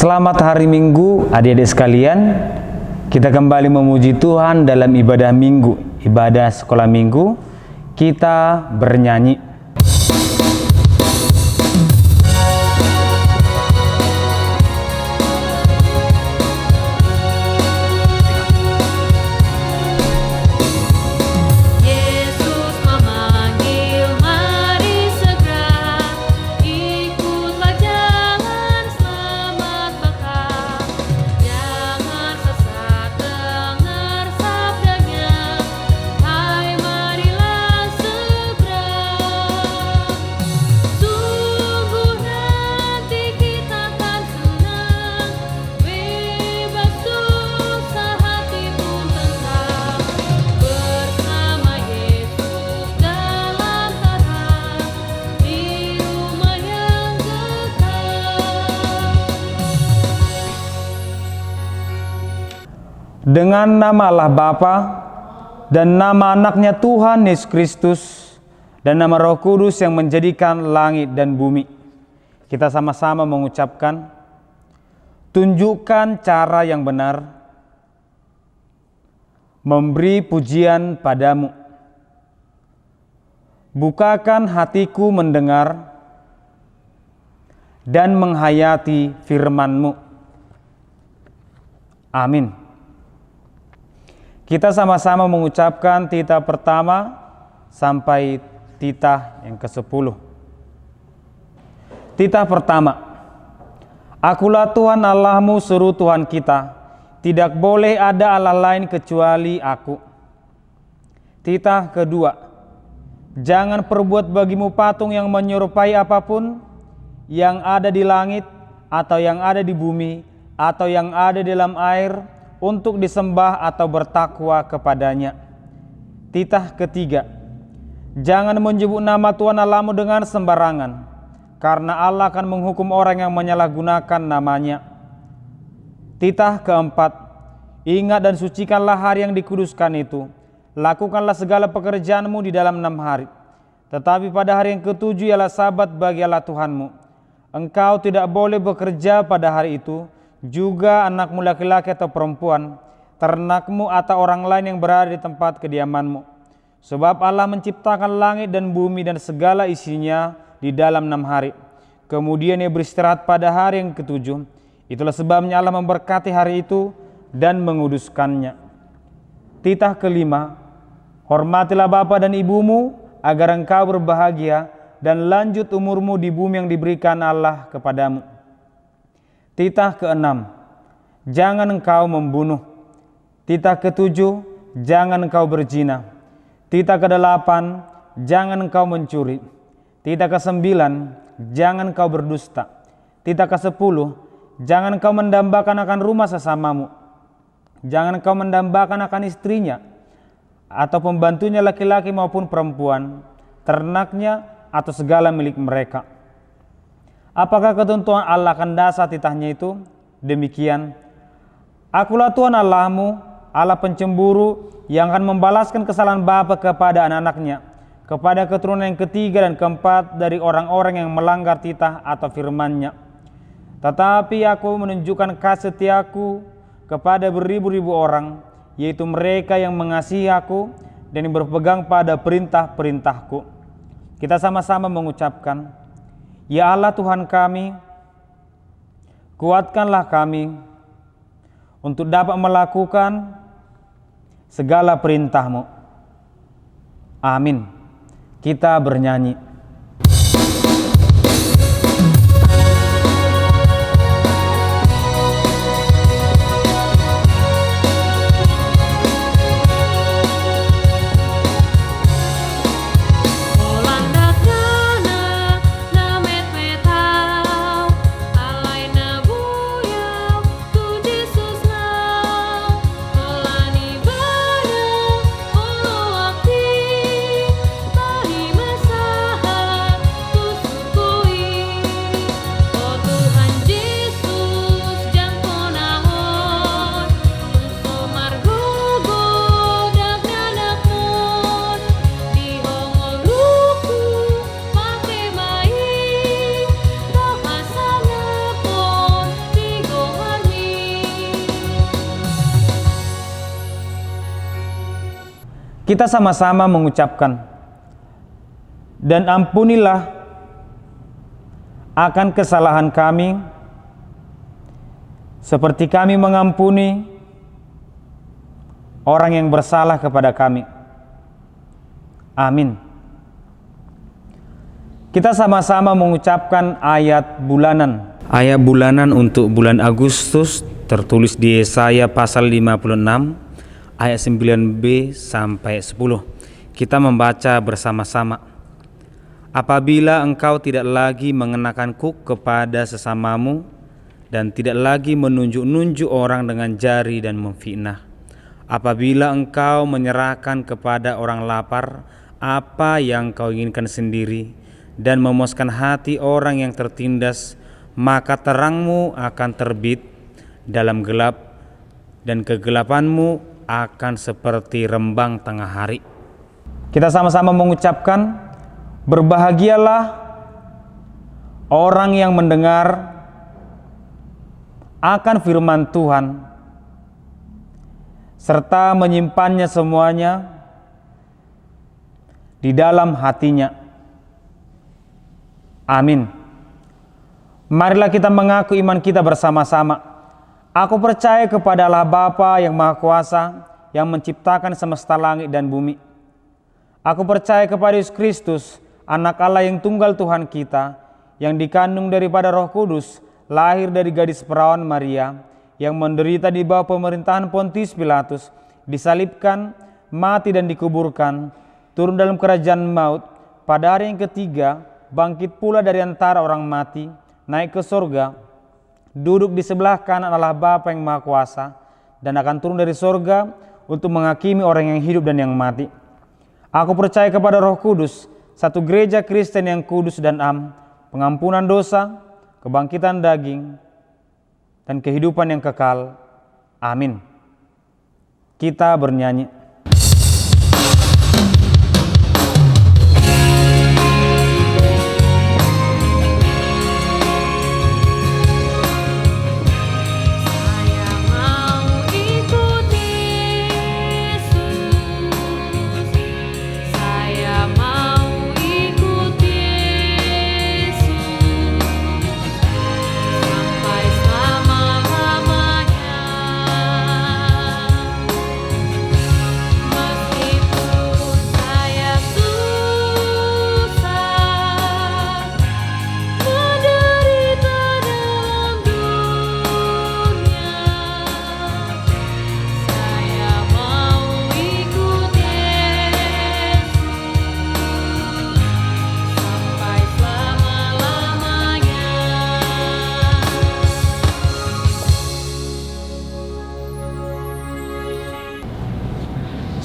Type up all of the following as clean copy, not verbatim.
Selamat hari Minggu adik-adik sekalian. Kita kembali memuji Tuhan dalam ibadah Minggu, ibadah sekolah Minggu. Kita bernyanyi. Dengan nama Allah Bapa dan nama anaknya Tuhan Yesus Kristus dan nama Roh Kudus yang menjadikan langit dan bumi, kita sama-sama mengucapkan, tunjukkan cara yang benar memberi pujian padamu. Bukakan hatiku mendengar dan menghayati firman-Mu. Amin. Kita sama-sama mengucapkan titah pertama sampai titah yang ke-10. Titah pertama. Akulah Tuhan Allahmu, seru Tuhan kita. Tidak boleh ada Allah lain kecuali aku. Titah kedua. Jangan perbuat bagimu patung yang menyerupai apapun yang ada di langit atau yang ada di bumi atau yang ada di dalam air, untuk disembah atau bertakwa kepadanya. Titah ketiga. Jangan menyebut nama Tuhan Allahmu dengan sembarangan, karena Allah akan menghukum orang yang menyalahgunakan namanya. Titah keempat. Ingat dan sucikanlah hari yang dikuduskan itu. Lakukanlah segala pekerjaanmu di dalam 6 hari. Tetapi pada hari yang ke-7 ialah sabat bagi Allah Tuhanmu. Engkau tidak boleh bekerja pada hari itu, juga anakmu laki-laki atau perempuan, ternakmu atau orang lain yang berada di tempat kediamanmu. Sebab Allah menciptakan langit dan bumi dan segala isinya di dalam 6 hari. Kemudian Ia beristirahat pada hari yang ke-7. Itulah sebabnya Allah memberkati hari itu dan menguduskannya. Titah kelima. Hormatilah bapa dan ibumu agar engkau berbahagia dan lanjut umurmu di bumi yang diberikan Allah kepadamu. Titah ke-6. Jangan engkau membunuh. Titah ke-7. Jangan engkau berzina. Titah ke-8. Jangan engkau mencuri. Titah ke-9. Jangan engkau berdusta. Titah ke-10. Jangan engkau mendambakan akan rumah sesamamu. Jangan engkau mendambakan akan istrinya atau pembantunya laki-laki maupun perempuan, ternaknya atau segala milik mereka. Apakah ketentuan Allah akan dasar titahnya itu? Demikian. Akulah Tuhan Allahmu, Allah pencemburu, yang akan membalaskan kesalahan bapa kepada anak-anaknya, kepada keturunan yang ketiga dan keempat dari orang-orang yang melanggar titah atau firman-Nya. Tetapi aku menunjukkan kasih setiaku kepada beribu-ribu orang, yaitu mereka yang mengasihi aku dan yang berpegang pada perintah-perintahku. Kita sama-sama mengucapkan, Ya Allah Tuhan kami, kuatkanlah kami untuk dapat melakukan segala perintah-Mu. Amin. Kita bernyanyi. Saha Kita sama-sama mengucapkan, dan ampunilah akan kesalahan kami, seperti kami mengampuni orang yang bersalah kepada kami. Amin. Kita sama-sama mengucapkan ayat bulanan. Ayat bulanan untuk bulan Agustus tertulis di Yesaya pasal 56 ayat 9b sampai 10. Kita membaca bersama-sama. Apabila engkau tidak lagi mengenakan kuk kepada sesamamu dan tidak lagi menunjuk-nunjuk orang dengan jari dan memfitnah. Apabila engkau menyerahkan kepada orang lapar apa yang kau inginkan sendiri dan memuaskan hati orang yang tertindas, maka terangmu akan terbit dalam gelap dan kegelapanmu akan seperti rembang tengah hari. Kita sama-sama mengucapkan, berbahagialah orang yang mendengar akan firman Tuhan serta menyimpannya semuanya di dalam hatinya. Amin. Marilah kita mengaku iman kita bersama-sama. Aku percaya kepada Allah Bapa yang Maha Kuasa, yang menciptakan semesta langit dan bumi. Aku percaya kepada Yesus Kristus, Anak Allah yang tunggal Tuhan kita, yang dikandung daripada Roh Kudus, lahir dari gadis perawan Maria, yang menderita di bawah pemerintahan Pontius Pilatus, disalibkan, mati dan dikuburkan, turun dalam kerajaan maut, pada hari yang ketiga bangkit pula dari antara orang mati, naik ke sorga, duduk di sebelah kanan Allah Bapa yang Maha Kuasa, dan akan turun dari sorga untuk menghakimi orang yang hidup dan yang mati. Aku percaya kepada Roh Kudus, satu gereja Kristen yang kudus dan am, pengampunan dosa, kebangkitan daging, dan kehidupan yang kekal. Amin. Kita bernyanyi.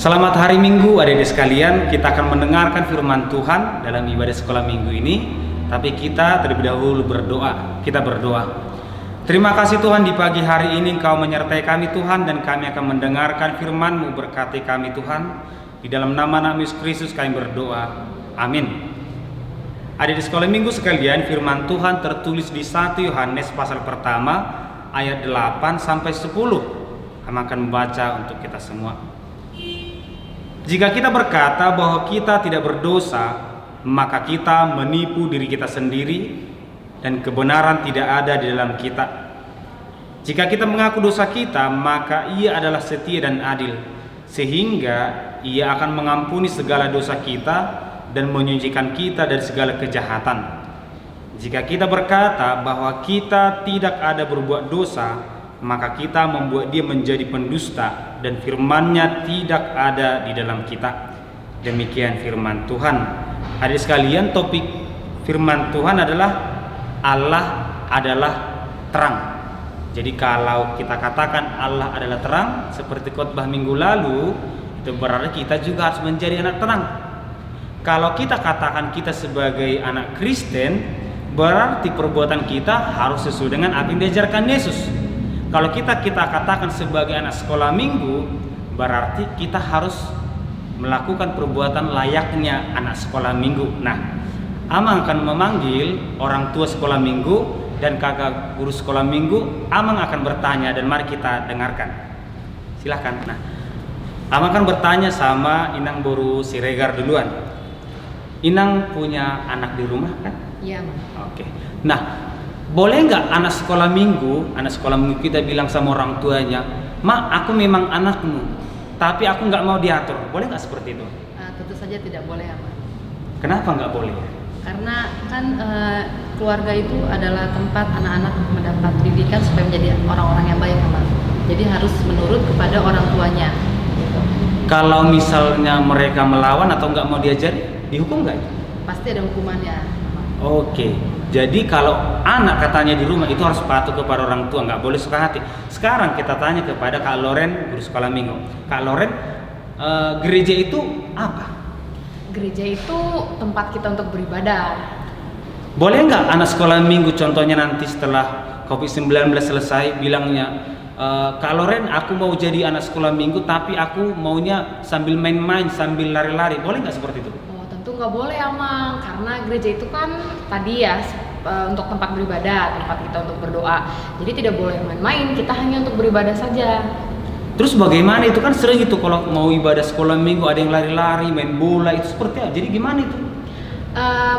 Selamat hari Minggu adik-adik sekalian. Kita akan mendengarkan firman Tuhan dalam ibadah sekolah minggu ini. Tapi kita terlebih dahulu berdoa. Kita berdoa. Terima kasih Tuhan, di pagi hari ini Engkau menyertai kami Tuhan, dan kami akan mendengarkan firman-Mu. Berkati kami Tuhan. Di dalam nama Yesus Kristus kami berdoa. Amin. Adik-adik sekolah minggu sekalian, firman Tuhan tertulis di 1 Yohanes pasal pertama ayat 8 sampai 10. Kami akan membaca untuk kita semua. Jika kita berkata bahwa kita tidak berdosa, maka kita menipu diri kita sendiri dan kebenaran tidak ada di dalam kita. Jika kita mengaku dosa kita, maka Ia adalah setia dan adil, sehingga Ia akan mengampuni segala dosa kita dan menyucikan kita dari segala kejahatan. Jika kita berkata bahwa kita tidak ada berbuat dosa, maka kita membuat Dia menjadi pendusta dan firman-Nya tidak ada di dalam kita. Demikian firman Tuhan. Adik sekalian, topik firman Tuhan adalah Allah adalah terang. Jadi kalau kita katakan Allah adalah terang, seperti khotbah minggu lalu, itu berarti kita juga harus menjadi anak terang. Kalau kita katakan kita sebagai anak Kristen, berarti perbuatan kita harus sesuai dengan apa yang diajarkan Yesus. Kalau kita katakan sebagai anak sekolah minggu, berarti kita harus melakukan perbuatan layaknya anak sekolah minggu. Nah, Amang akan memanggil orang tua sekolah minggu dan kakak guru sekolah minggu. Amang akan bertanya dan mari kita dengarkan. Silahkan. Nah, Amang kan bertanya sama Inang Boru Siregar duluan. Inang punya anak di rumah kan? Iya, Mang. Oke. Nah, boleh nggak anak sekolah minggu kita bilang sama orang tuanya, "Ma, aku memang anakmu, tapi aku nggak mau diatur." Boleh nggak seperti itu? Tentu saja tidak boleh, Mang. Kenapa nggak boleh? Karena kan keluarga itu adalah tempat anak-anak mendapat pendidikan supaya menjadi orang-orang yang baik, Mang. Jadi harus menurut kepada orang tuanya. Gitu. Kalau misalnya mereka melawan atau nggak mau diajari, dihukum nggak? Pasti ada hukumannya. Oke, jadi kalau anak katanya di rumah itu harus patuh kepada orang tua, nggak boleh suka hati. Sekarang kita tanya kepada Kak Loren, guru sekolah minggu. Kak Loren, gereja itu apa? Gereja itu tempat kita untuk beribadah. Boleh nggak anak sekolah minggu contohnya nanti setelah COVID-19 selesai bilangnya, Kak Loren, aku mau jadi anak sekolah minggu tapi aku maunya sambil main-main, sambil lari-lari. Boleh nggak seperti itu? Tentu nggak boleh, Amang, karena gereja itu kan tadi ya untuk tempat beribadah, tempat kita untuk berdoa. Jadi tidak boleh main-main, kita hanya untuk beribadah saja. Terus bagaimana itu kan sering itu kalau mau ibadah sekolah minggu ada yang lari-lari, main bola, itu seperti apa? Jadi gimana itu?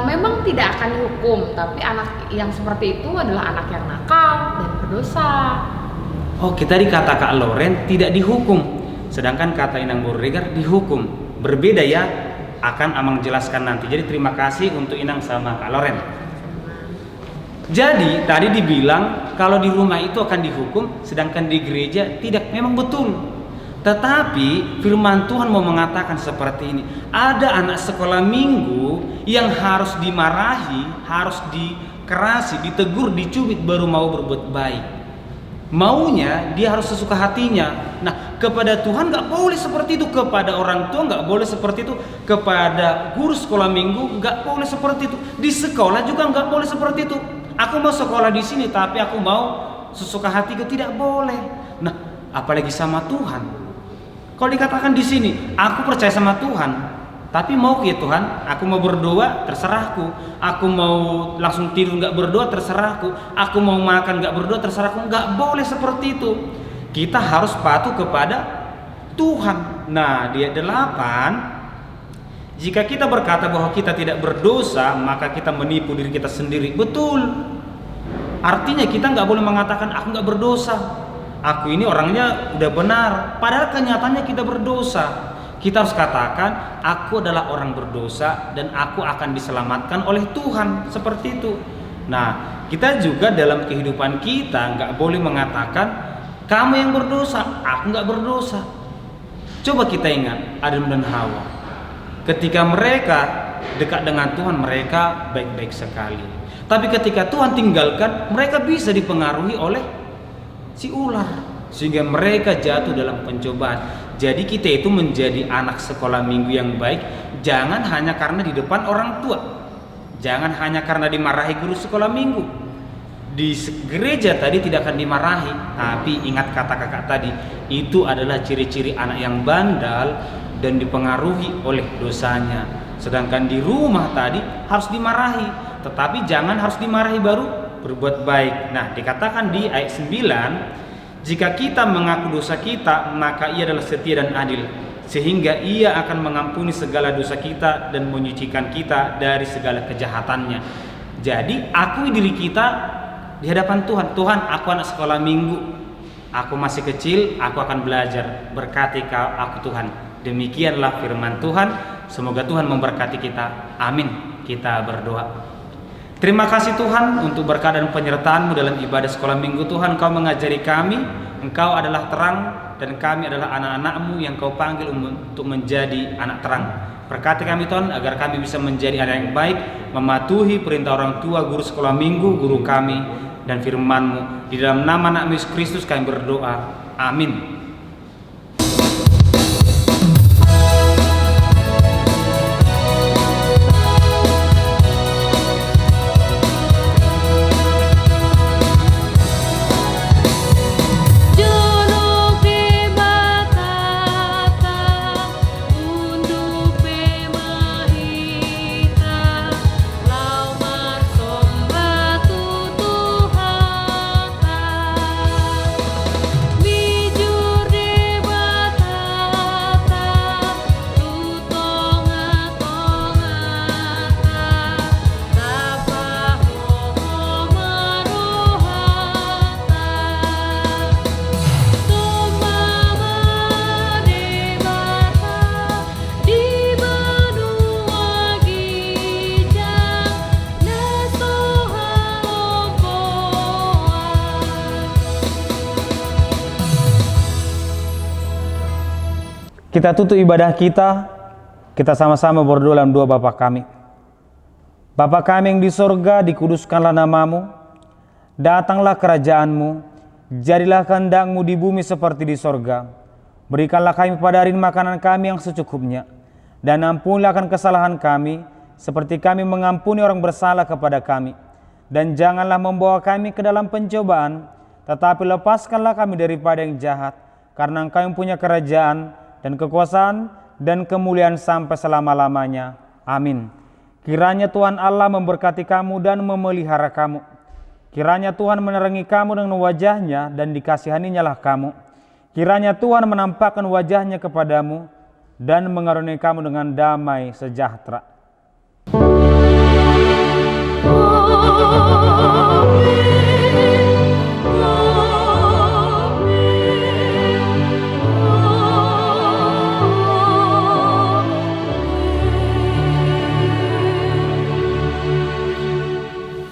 Memang tidak akan dihukum, tapi anak yang seperti itu adalah anak yang nakal dan berdosa. Oke, tadi kata Kak Loren tidak dihukum, sedangkan kata Inang Boru Siregar dihukum. Berbeda ya, akan Amang jelaskan nanti. Jadi terima kasih untuk Inang sama Kak Loren. Jadi tadi dibilang kalau di rumah itu akan dihukum, sedangkan di gereja tidak. Memang betul. Tetapi firman Tuhan mau mengatakan seperti ini. Ada anak sekolah minggu yang harus dimarahi, harus dikerasi, ditegur, dicubit baru mau berbuat baik. Maunya dia harus sesuka hatinya. Nah, kepada Tuhan nggak boleh seperti itu, kepada orang tua nggak boleh seperti itu, kepada guru sekolah minggu nggak boleh seperti itu, di sekolah juga nggak boleh seperti itu. Aku mau sekolah di sini tapi aku mau sesuka hatiku, tidak boleh. Nah, apalagi sama Tuhan. Kalau dikatakan di sini, aku percaya sama Tuhan, tapi mau ya Tuhan, aku mau berdoa terserahku, aku mau langsung tidur nggak berdoa terserahku, aku mau makan nggak berdoa terserahku. Nggak boleh seperti itu. Kita harus patuh kepada Tuhan. Nah, di ayat 8, jika kita berkata bahwa kita tidak berdosa, maka kita menipu diri kita sendiri. Betul. Artinya kita nggak boleh mengatakan aku nggak berdosa, aku ini orangnya udah benar, padahal kenyataannya kita berdosa. Kita harus katakan aku adalah orang berdosa dan aku akan diselamatkan oleh Tuhan, seperti itu. Nah, kita juga dalam kehidupan kita nggak boleh mengatakan kamu yang berdosa, aku nggak berdosa. Coba kita ingat Adam dan Hawa, ketika mereka dekat dengan Tuhan mereka baik-baik sekali. Tapi ketika Tuhan tinggalkan, mereka bisa dipengaruhi oleh si ular, sehingga mereka jatuh dalam pencobaan. Jadi kita itu menjadi anak sekolah minggu yang baik, jangan hanya karena di depan orang tua, jangan hanya karena dimarahi guru sekolah minggu. Di gereja tadi tidak akan dimarahi, tapi ingat kata kakak tadi, itu adalah ciri-ciri anak yang bandal dan dipengaruhi oleh dosanya. Sedangkan di rumah tadi harus dimarahi, tetapi jangan harus dimarahi baru berbuat baik. Nah, dikatakan di ayat 9, jika kita mengaku dosa kita, maka Ia adalah setia dan adil, sehingga Ia akan mengampuni segala dosa kita dan menyucikan kita dari segala kejahatannya. Jadi, akui diri kita di hadapan Tuhan. Tuhan, aku anak sekolah minggu, aku masih kecil, aku akan belajar. Berkati kau aku Tuhan. Demikianlah firman Tuhan. Semoga Tuhan memberkati kita. Amin. Kita berdoa. Terima kasih Tuhan untuk berkat dan penyertaan-Mu dalam ibadah sekolah minggu. Tuhan, Kau mengajari kami, Engkau adalah terang dan kami adalah anak-anak-Mu yang Kau panggil untuk menjadi anak terang. Berkati kami Tuhan agar kami bisa menjadi anak yang baik, mematuhi perintah orang tua, guru sekolah minggu, guru kami, dan firman-Mu. Di dalam nama anak Yesus Kristus kami berdoa. Amin. Biju kita tutup ibadah kita sama-sama berdoa dalam doa Bapa kami. Bapa kami yang di sorga, dikuduskanlah namamu, datanglah kerajaanmu, jadilah kehendak-Mu di bumi seperti di sorga. Berikanlah kami pada hari ini makanan kami yang secukupnya, dan ampunilah akan kesalahan kami, seperti kami mengampuni orang bersalah kepada kami. Dan janganlah membawa kami ke dalam pencobaan, tetapi lepaskanlah kami daripada yang jahat, karena Engkau yang punya kerajaan dan kekuasaan dan kemuliaan sampai selama-lamanya. Amin. Kiranya Tuhan Allah memberkati kamu dan memelihara kamu. Kiranya Tuhan menerangi kamu dengan wajahnya dan dikasihaninya lah kamu. Kiranya Tuhan menampakkan wajahnya kepadamu dan mengaruniai kamu dengan damai sejahtera. Amin.